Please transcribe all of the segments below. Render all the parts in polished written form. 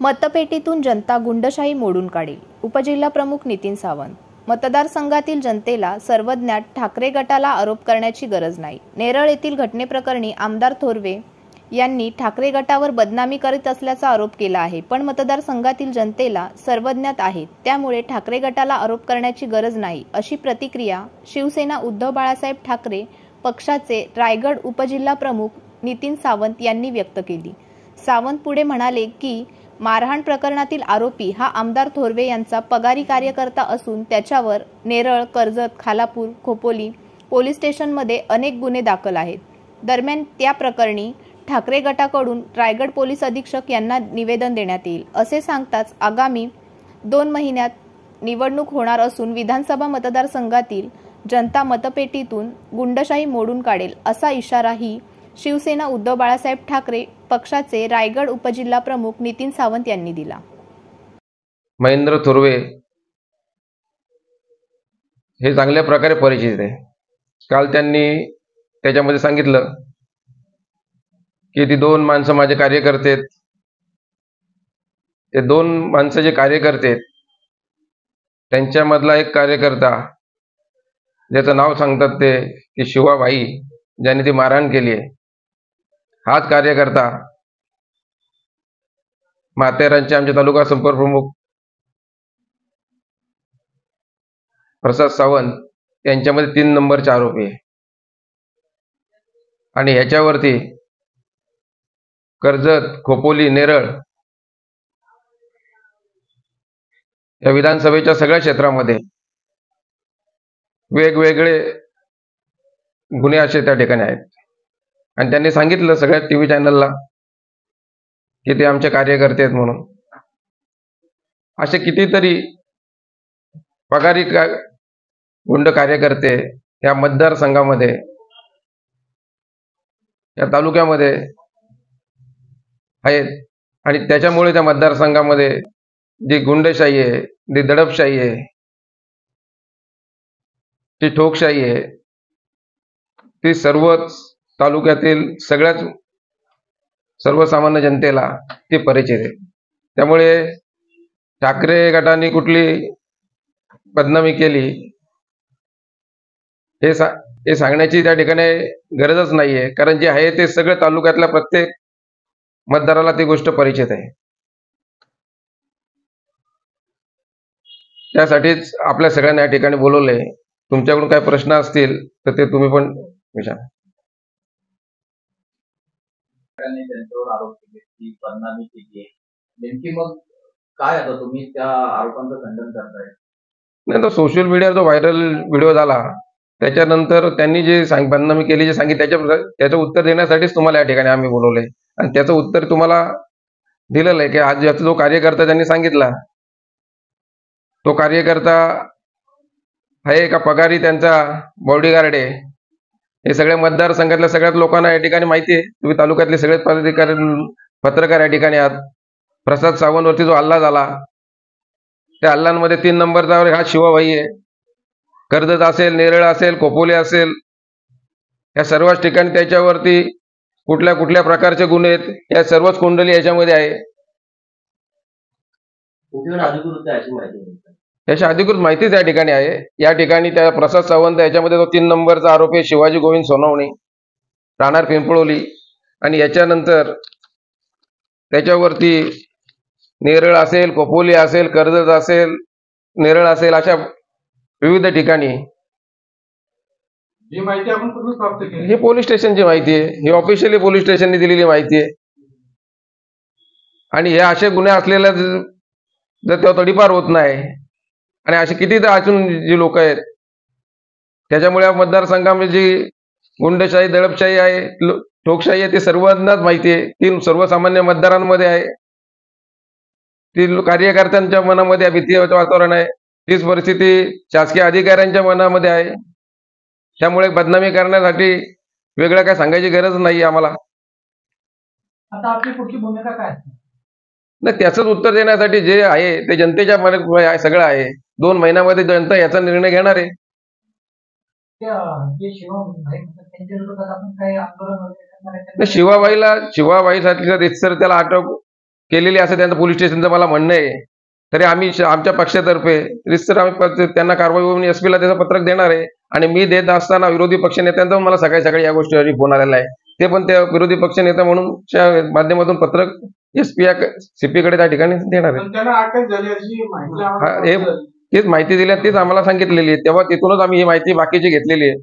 मतपेटीतून जनता गुंडशाही मोडून काढेल. उपजिल्हाप्रमुख नितीन सावंत. मतदारसंघातील जनतेला सर्वज्ञात ठाकरे गटाला आरोप करण्याची गरज नाही. नेरळ येथील घटनेप्रकरणी आमदार थोरवे यांनी ठाकरे गटावर बदनामी करीत असल्याचा आरोप केला आहे. पण मतदारसंघातील जनतेला सर्वज्ञात आहेत, त्यामुळे ठाकरे गटाला आरोप करण्याची गरज नाही, अशी प्रतिक्रिया शिवसेना उद्धव बाळासाहेब ठाकरे पक्षाचे रायगड उपजिल्हाप्रमुख नितीन सावंत यांनी व्यक्त केली. सावंत पुढे म्हणाले की मारहाण प्रकरणातील आरोपी हा आमदार थोरवे यांचा पगारी कार्यकर्ता असून त्याच्यावर नेरळ, कर्जत, खालापूर, खोपोली पोलीस स्टेशनमध्ये अनेक गुन्हे दाखल आहेत. दरम्यान त्या प्रकरणी ठाकरे गटाकडून रायगड पोलीस अधीक्षक यांना निवेदन देण्यात येईल, असे सांगताच आगामी 2 महिन्यात निवडणूक होणार असून विधानसभा मतदारसंघातील जनता मतपेटीतून गुंडशाही मोडून काढेल, असा इशाराही शिवसेना उद्धव बाळासाहेब ठाकरे पक्षाचे रायगड उपजिल्हाप्रमुख नितीन सावंत यांनी दिला. महेंद्र थोरवे हे चांगल्या प्रकारे परिचित आहे. काल त्यांनी त्याच्यामध्ये सांगितलं की ती 2 माणसं माझे कार्यकर्ते आहेत. ते 2 माणसं जे कार्यकर्ते आहेत त्यांच्यामधला एक कार्यकर्ता ज्याचं नाव सांगतात ते की शिवाबाई, ज्याने ती मारहाण केली आहे, हाच कार्यकर्ता माथेरानचे आमचे तालुका संपर्क प्रमुख प्रसाद सावंत यांच्यामध्ये 3 नंबरचे आरोपी आहे. आणि ह्याच्यावरती कर्जत, खोपोली, नेरळ या विधानसभेच्या सगळ्या क्षेत्रामध्ये वेगवेगळे गुन्हे असे त्या ठिकाणी आहेत. आणि त्यांनी सांगितलं सगळ्या टीव्ही चॅनलला की ते आमचे कार्यकर्ते आहेत म्हणून. असे कितीतरी पगारी गुंड कार्यकर्ते या मतदारसंघामध्ये, या तालुक्यामध्ये आहेत. आणि त्याच्यामुळे त्या मतदारसंघामध्ये जी गुंडशाही आहे, जी दडपशाही आहे, जी ठोकशाही आहे, ती सर्वच तालुक्यातील सगळ्याच सर्वसामान्य जनतेला ती परिचित आहे. त्यामुळे ठाकरे गटाने कुठली बदनामी केली हे सांगण्याची त्या ठिकाणी गरजच नाहीये, कारण जे आहे ते सगळं तालुक्यातल्या प्रत्येक मतदाराला ती गोष्ट परिचित आहे. त्यासाठीच आपल्या सगळ्यांना या ठिकाणी बोलवले. तुमच्याकडून काही प्रश्न असतील तर ते तुम्ही पण विचारा. आरोप केले की बदनामी केली आहे, नेमकी मग काय आता तुम्ही त्या आरोपांचं खंडन करताय? नाही, तो सोशल मीडियावर जो व्हायरल व्हिडिओ झाला त्याच्यानंतर त्यांनी जे बदनामी केली, जे सांगितलं, त्याचं उत्तर देण्यासाठीच तुम्हाला या ठिकाणी आम्ही बोलवलंय. आणि त्याचं उत्तर तुम्हाला दिलेलं आहे की आज याचा जो कार्यकर्ता त्यांनी सांगितला, तो कार्यकर्ता आहे का पगारी त्यांचा बॉडीगार्ड आहे, हे सगळ्या मतदारसंघातल्या सगळ्याच लोकांना या ठिकाणी माहिती आहे. तुम्ही तालुक्यातले सगळेच पदाधिकारी, पत्रकार या ठिकाणी आहात. प्रसाद सावंतवरती जो हल्ला झाला त्या हल्ल्यांमध्ये 3 नंबरचा हा शिवाबाई आहे. कर्जत असेल, नेरळ असेल, खोपोली असेल, या सर्वच ठिकाणी त्याच्यावरती कुठल्या कुठल्या प्रकारचे गुन्हे आहेत, या सर्वच कुंडली याच्यामध्ये आहे. याची अधिकृत माहितीच या ठिकाणी आहे. या ठिकाणी त्या प्रसाद सावंत याच्यामध्ये तो 3 नंबरचा आरोपी शिवाजी गोविंद सोनवणे, राहणार पिंपळोली. आणि याच्यानंतर त्याच्यावरती नेरळ असेल, खोपोली असेल, कर्जत असेल, नेरळ असेल, अशा विविध ठिकाणी जी माहिती आपण कुठून प्राप्त केली? ही पोलीस स्टेशनची माहिती आहे. ही ऑफिशियली पोलीस स्टेशनने दिलेली माहिती आहे. आणि हे असे गुन्हे असलेल्या जर त्या तडीपार होत नाही, आणि असे किती तर अजून जी लोक आहेत, त्याच्यामुळे या मतदारसंघामध्ये जी गुंडशाही, दडपशाही आहे, ठोकशाही आहे, ती सर्वांनाच माहिती आहे. ती सर्वसामान्य मतदारांमध्ये आहे. ती कार्यकर्त्यांच्या मनामध्ये भीतीचं वातावरण आहे. तीच परिस्थिती शासकीय अधिकाऱ्यांच्या मनामध्ये आहे. त्यामुळे बदनामी करण्यासाठी वेगळं काय सांगायची गरज नाही आम्हाला. आता आपली पुढची भूमिका काय? नाही, त्याचंच उत्तर देण्यासाठी जे आहे ते जनतेच्या मनात सगळं आहे. 2 महिन्यामध्ये जनता याचा निर्णय घेणार आहे. शिवाबाईसाठी रितसर त्याला अटक केलेली असं त्यांचं पोलीस स्टेशनचं मला म्हणणं आहे, तरी आम्ही आमच्या पक्षातर्फे रितसर आम्ही त्यांना कारवाई होऊन एसपीला त्याचं पत्रक देणार आहे. आणि मी देत असताना विरोधी पक्षनेत्यांचा मला सकाळी सकाळी या गोष्टीवरती फोन आलेला आहे. ते पण त्या विरोधी पक्षनेता म्हणून माध्यमातून पत्रक एसपी या सीपी कडे त्या ठिकाणी देणार आहे. पण त्याला अटक झाली अशी माहिती हा, आम्हाला हे प्राप्त झाली. तीच माहिती दिली आहे, तीच आम्हाला सांगितलेली आहे. तेव्हा तिथूनच आम्ही ही माहिती बाकीची घेतलेली आहे.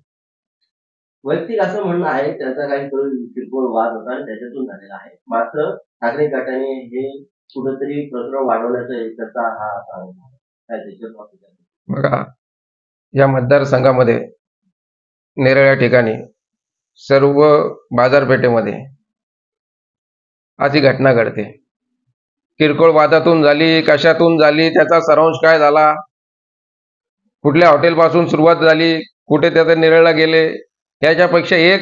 वैयक्तिक असं म्हणणं आहे त्याचा काही किरकोळ वाद होता आणि त्याच्यातून झालेला आहे. मात्र ठाकरे गटाने हे कुठेतरी प्रकरण वाढवण्याचा एक त्याचा हा आरोप आहे. काय त्याच्यात मत आहे? बघा, या मतदारसंघामध्ये नेरळ या ठिकाणी सर्व बाजारपेठेमध्ये अशी घटना घडते. किरकोळ वादातून झाली, कशातून झाली, त्याचा सारांश काय झाला, कुठल्या हॉटेलपासून सुरुवात झाली, कुठे त्याचे नेरळला गेले, याच्यापेक्षा एक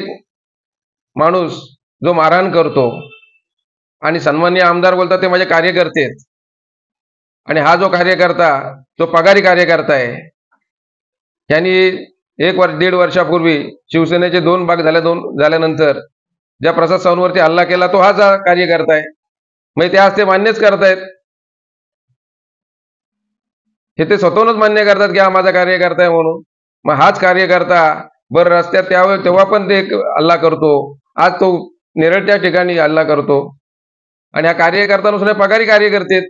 माणूस जो मारहाण करतो आणि सन्माननीय आमदार बोलतात ते माझे कार्यकर्ते आहेत, आणि हा जो कार्यकर्ता जो पगारी कार्यकर्ता आहे, यांनी 1-1.5 वर्षापूर्वी शिवसेनेचे 2 भाग झाल्यानंतर ज्या प्रसाद सावंतवरती हल्ला केला तो हाच कार्यकर्ता आहे. मग ते आज ते मान्यच करतायत, हे ते स्वतःहूनच मान्य करतात की हा माझा कार्यकर्ता आहे म्हणून. मग हाच कार्यकर्ता बरं रस्त्यात तेव्हा पण ते हल्ला करतो, आज तो नेरळच्या ठिकाणी हल्ला करतो, आणि हा कार्यकर्ता नसून हे पगारी कार्यकर्ते आहेत.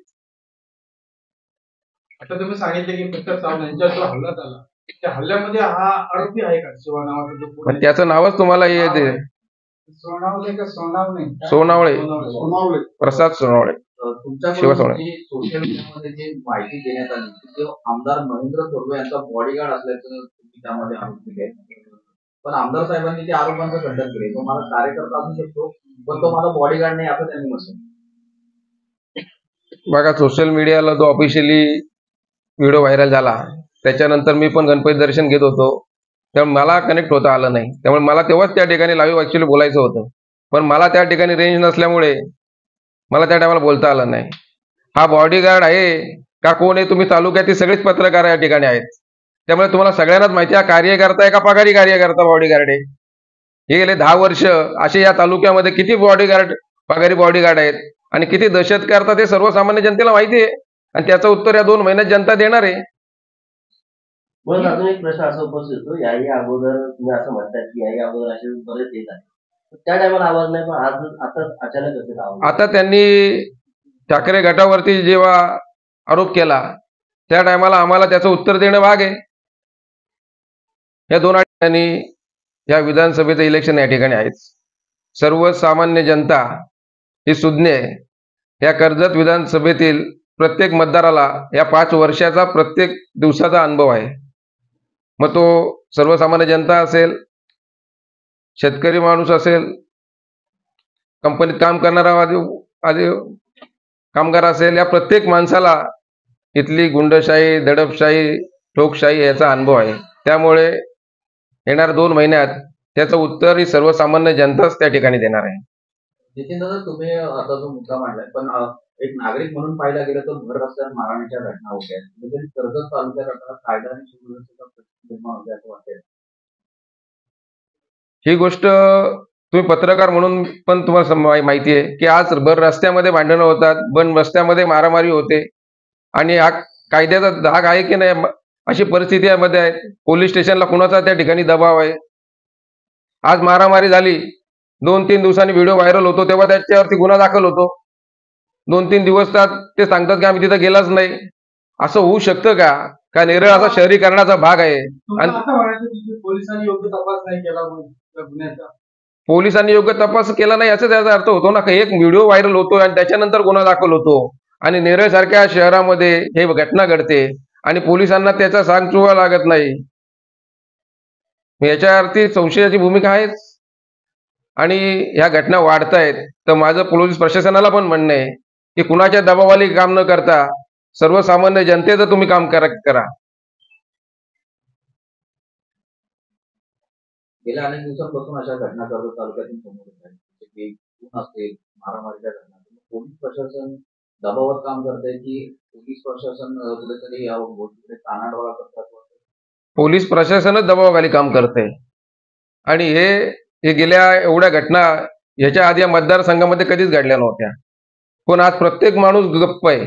आता तुम्ही सांगितले की प्रसाद सावंत यांच्यावर जो हल्ला झाला त्या हल्ल्यामध्ये हा आरोपी आहे का शिवा नावाचा जो पण त्याचं नावच तुम्हाला हे ते सोनावले का सोनावणे सोनावळे, सोनावले प्रसाद सोनावळे. तुमच्याकडून शिवसवणे. जी सोशल मीडियामध्ये जी माहिती देण्यात आली की तो आमदार महेंद्र थोरवे यांचा बॉडीगार्ड असल्याचं तुम्ही त्यामध्ये आरोप केले. पण आमदार साहेबांनी त्या आरोपांचं खंडन केले. तो मला कार्यकर्ता असू शकतो, पण तो मला बॉडीगार्ड नाही असं त्यांनी म्हटलं. बघा, सोशल मीडियाला जो ऑफिशियली व्हिडिओ व्हायरल झाला त्याच्यानंतर मी पण गणपती दर्शन घेत होतो, त्यामुळे मला कनेक्ट होता आलं नाही. त्यामुळे मला तेव्हाच त्या ठिकाणी लाईव्ह ऍक्च्युअली बोलायचं होतं, पण मला त्या ठिकाणी रेंज नसल्यामुळे मला त्या टायमाला बोलता आलं नाही. हा बॉडीगार्ड आहे का कोण आहे, तुम्ही तालुक्यातील सगळेच पत्रकार या ठिकाणी आहेत, त्यामुळे तुम्हाला सगळ्यांनाच माहिती आहे हा कार्यकर्ता आहे का पगारी कार्यकर्ता बॉडीगार्ड आहे. हे गेले 10 वर्ष असे या तालुक्यामध्ये किती पगारी बॉडीगार्ड आहेत आणि किती दहशत करतात हे सर्वसामान्य जनतेला माहिती आहे, आणि त्याचं उत्तर या 2 महिन्यात जनता देणार आहे. बरं, अजून एक प्रश्न असा उपस्थित होतो. याही अगोदर तुम्ही असं म्हणतात की याही अगोदर असे बरेच येत आहे, त्या टायमाला आवाज नाही, पण आज आता अचानक असेल आवाज. आता त्यांनी ठाकरे गटावरती जेव्हा आरोप केला त्या टायमाला आम्हाला त्याचं उत्तर देणं भाग आहे. या 2 ठिकाणी या विधानसभेचं इलेक्शन या ठिकाणी आहेच. सर्वसामान्य जनता ही सुज्ञ आहे. या कर्जत विधानसभेतील प्रत्येक मतदाराला या 5 वर्षाचा प्रत्येक दिवसाचा अनुभव आहे. मग तो सर्वसामान्य जनता असेल, शेतकरी माणूस असेल, कंपनीत काम करणारा कामगार असेल, या प्रत्येक माणसाला इथली गुंडशाही, दडपशाही, ठोकशाही याचा अनुभव आहे. त्यामुळे येणाऱ्या 2 महिन्यात त्याचं उत्तर ही सर्वसामान्य जनताच त्या ठिकाणी देणार आहे. नितीन दादा, तुम्ही आता जो मुद्दा मांडलाय, पण एक नागरिक म्हणून पाहायला गेलं तर भर रस्त्यात मारहाणीच्या घटना होत्या. कुठेतरी कर्जत तालुक्यात आता कायदा आणि सुव्यवस्थेचा प्रश्न निर्माण होतोय असं वाटतंय. ही गोष्ट तुम्ही पत्रकार म्हणून पण तुम्हाला माहिती आहे की आज भर रस्त्यामध्ये भांडणं होतात, बन रस्त्यामध्ये मारामारी होते, आणि हा कायद्याचा धाक आहे की नाही अशी परिस्थिती यामध्ये आहे. पोलीस स्टेशनला कुणाचा त्या ठिकाणी दबाव आहे. आज मारामारी झाली, 2-3 दिवसांनी व्हिडिओ व्हायरल होतो, तेव्हा त्याच्यावरती गुन्हा दाखल होतो. 2-3 दिवस ते सांगतात की आम्ही तिथं गेलाच नाही. असं होऊ शकतं का नेरळ असा शहरीकरणाचा भाग आहे. तुम्हाला असं म्हणायचं की पोलिसांनी योग्य तपास नाही केला म्हणून त्या गुन्ह्याचा. पोलिसांनी योग्य तपास केला नाही याचा त्याचा अर्थ होतो ना, की एक व्हिडिओ व्हायरल होतो आणि त्याच्यानंतर गुन्हा दाखल होतो, आणि नेरळ सारख्या शहरामध्ये हे घटना घडते आणि पोलिसांना त्याचा सांगचुवा लागत नाही. याच्यावरती संशयाची भूमिका आहेच, आणि ह्या घटना वाढतायत. तर माझं पोलीस प्रशासनाला पण म्हणणं आहे की कुणाच्या दबावाली काम न करता सर्वसामान्य जनतेचं तुम्ही काम करा. गेल्या अनेक दिवसांपासून अशा घटना कर्जत तालुक्यातून समोर येत आहेत, जसे की खून असतील, मारामारीच्या घटना. पोलीस प्रशासन दबावात काम करतंय की पोलीस प्रशासन कुठेतरी या गोष्टीकडे कानाडोळा करतात? पोलीस प्रशासनच दबावाखाली काम करते, आणि हे गेल्या एवढ्या घटना ह्याच्या आधी या मतदारसंघामध्ये कधीच घडल्या नव्हत्या. पण आज प्रत्येक माणूस गप्प आहे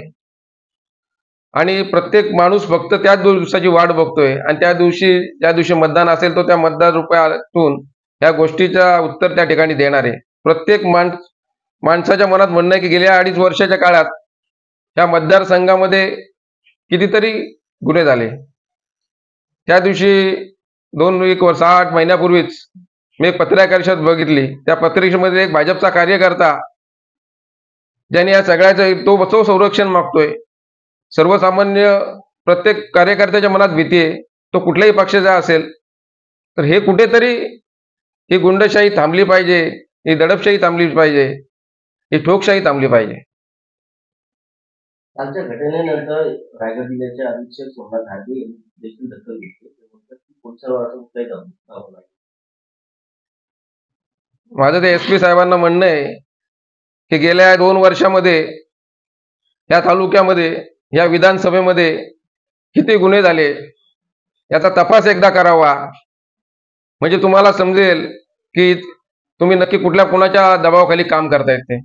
आणि प्रत्येक माणूस फक्त त्याच दिवसाची वाट बघतोय आणि ज्या दिवशी मतदान असेल तो त्या मतदार रुपयातून या गोष्टीचा उत्तर त्या ठिकाणी देणार आहे. प्रत्येक माणसाच्या मनात म्हणणं आहे की गेल्या 2.5 वर्षाच्या काळात या मतदारसंघामध्ये कितीतरी गुन्हे झाले. त्या दिवशी 6-8 महिन्यापूर्वीच मी एक पत्रकार परिषद बघितली. त्या पत्रकारितेमध्ये एक भाजपचा कार्यकर्ता ज्यांनी या सगळ्याचं तो संरक्षण मागतोय. सर्वसामान्य प्रत्येक कार्यकर्त्याच्या मनात भीती आहे, तो कुठल्याही पक्षाचा असेल. तर हे कुठेतरी ही गुंडशाही थांबली पाहिजे, ही दडपशाही थांबली पाहिजे, ही ठोकशाही थांबली पाहिजे. कालच्या घटनेनंतर रायगड जिल्ह्याचे अधीक्षक सोमनाथ घाटे यांनी देखील दखल घेतली. ते म्हणतात की पुढच्या वेळेस काही करावं लागेल. माझं ते SP साहेबांना म्हणणं आहे की गेल्या 2 वर्षामध्ये या तालुक्यामध्ये, या विधानसभेमध्ये किती गुन्हे झाले याचा तपास एकदा करावा. म्हणजे तुम्हाला समजेल की तुम्ही नक्की कुणाच्या दबावाखाली काम करतायत ते.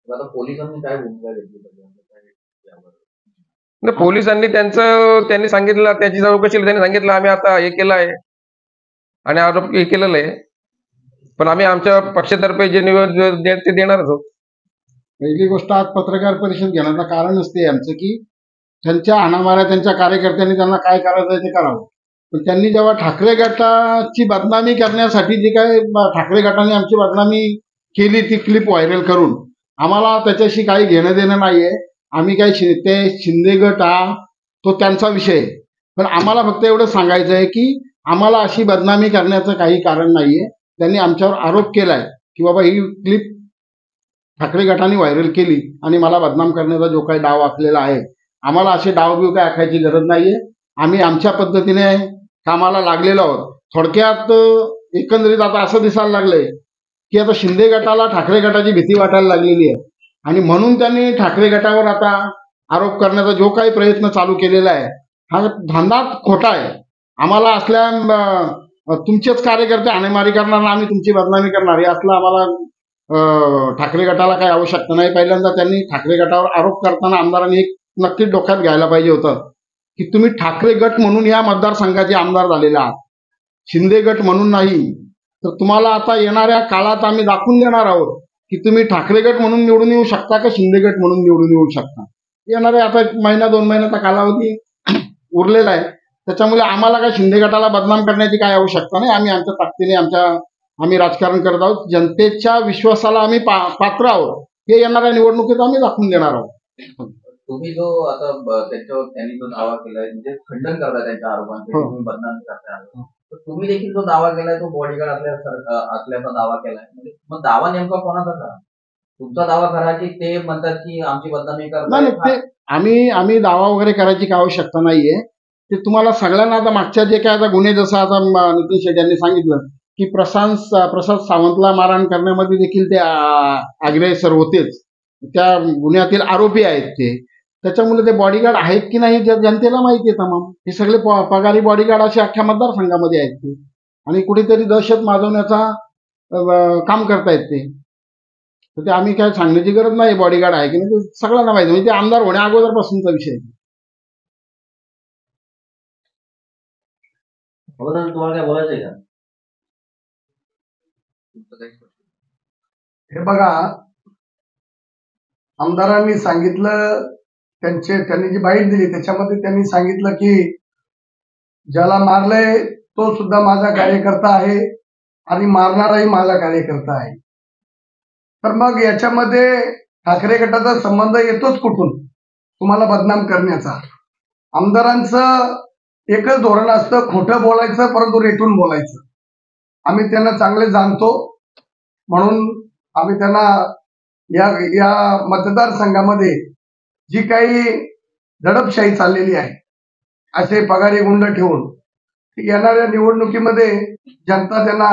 आता पोलिसांनी काय भूमिका घेतली पाहिजे यावर? म्हणजे पोलिसांनी त्यांनी सांगितलं, त्याची चौकशी त्यांनी सांगितलं आम्ही आता हे केलं आहे आणि आरोप हे केलेलं आहे, पण आम्ही आमच्या पक्षातर्फे जे निवेदन ते देणारच आहोत. पहिली गोष्ट, आज पत्रकार परिषद घेण्याचं कारणच ते आमचं की त्यांच्या हाणामाऱ्या त्यांच्या कार्यकर्त्यांनी त्यांना काय करायचं ते करावं. पण त्यांनी जेव्हा ठाकरे गटाची बदनामी करण्यासाठी जे काय ठाकरे गटाने आमची बदनामी केली, ती क्लिप व्हायरल करून, आम्हाला त्याच्याशी काही घेणं देणं नाहीये. आम्ही काही ते शिंदे गट तो त्यांचा विषय आहे. पण आम्हाला फक्त एवढं सांगायचं आहे की आम्हाला अशी बदनामी करण्याचं काही कारण नाहीये. त्यांनी आमच्यावर आरोप केलाय की बाबा ही क्लिप ठाकरे गटाने व्हायरल केली आणि मला बदनाम करण्याचा जो काही डाव आखलेला आहे, आम्हाला असे डाव काय आखायची गरज नाहीये. आम्ही आमच्या पद्धतीने कामाला लागलेलो आहोत. थोडक्यात एकंदरीत आता असं दिसायला लागलंय की आता शिंदे गटाला ठाकरे गटाची भीती वाटायला लागलेली आहे आणि म्हणून त्यांनी ठाकरे गटावर आता आरोप करण्याचा जो काही प्रयत्न चालू केलेला आहे, हा धंदा खोटा आहे. आम्हाला असल्या तुमचेच कार्यकर्ते हाणेमारी करणार, आम्ही तुमची बदनामी करणार, हे असलं आम्हाला ठाकरे गटाला काही आवश्यकता नाही. पहिल्यांदा त्यांनी ठाकरे गटावर आरोप करताना आमदारांनी एक नक्कीच डोक्यात घ्यायला पाहिजे होतं की तुम्ही ठाकरे गट म्हणून या मतदारसंघाचे आमदार झालेले आहात, शिंदे गट म्हणून नाही. तर तुम्हाला आता येणाऱ्या काळात आम्ही दाखवून देणार आहोत की तुम्ही ठाकरे गट म्हणून निवडून येऊ शकता का शिंदे गट म्हणून निवडून येऊ शकता. येणाऱ्या आता 1-2 महिन्याचा कालावधी उरलेला आहे. त्याच्यामुळे आम्हाला काय शिंदे गटाला बदनाम करण्याची काय आवश्यकता नाही. आम्ही आमच्या ताकदीने आम्ही राजकारण करत आहोत. जनतेच्या विश्वासाला आम्ही पात्र आहोत, हे येणाऱ्या निवडणुकीत आम्ही दाखवून देणार आहोत. तुम्ही जो आता त्यांनी जो दावा केलाय, म्हणजे खंडन करताय त्यांच्या आरोपांचे, तुम्ही बदनाम करताय, तर तुम्ही देखील जो दावा केलाय तो बॉडीगार्ड असल्याचा दावा केलाय. म्हणजे मग दावा नेमका कोणाचा करा? तुमचा दावा करा की ते म्हणतात की आमची बदनामी करतात? आम्ही दावा वगैरे करायची काय आवश्यकता नाहीये. ते तुम्हाला सगळ्यांना आता मागच्या जे काय आता गुन्हे, जसं आता नितीन शेट्टी यांनी सांगितलं की प्रसाद सावंतला मारहाण करण्यामध्ये देखील ते अग्रेसर होतेच, त्या गुन्ह्यातील आरोपी आहेत ते. त्याच्यामुळे ते बॉडीगार्ड आहेत की नाही जनतेला माहिती आहे तमाम. हे सगळे पगारी बॉडीगार्ड असे अख्ख्या मतदारसंघामध्ये आहेत ते, आणि कुठेतरी दहशत माजवण्याचा काम करतायत ते. तर ते आम्ही काय सांगण्याची गरज नाही बॉडीगार्ड आहे की नाही, ते सगळ्यांना माहिती. म्हणजे ते आमदार होण्या अगोदरपासूनचा विषय आहे. तुम्हाला काय बोलायचंय का? हे बघा, आमदारांनी सांगितलं, त्यांनी जी बाईट दिली त्याच्यामध्ये त्यांनी सांगितलं की ज्याला मारलंय तो सुद्धा माझा कार्यकर्ता आहे आणि मारणाराही माझा कार्यकर्ता आहे. तर मग याच्यामध्ये ठाकरे गटाचा संबंध येतोच कुठून? तुम्हाला बदनाम करण्याचा. आमदारांचं एकच धोरण असतं, खोटं बोलायचं परंतु रेटून बोलायचं. आम्ही त्यांना चांगले जाणतो, म्हणून आम्ही त्यांना या मतदारसंघामध्ये जी काही दडपशाही चाललेली आहे, असे पगारी गुंड ठेवून येणाऱ्या निवडणुकीमध्ये जनता त्यांना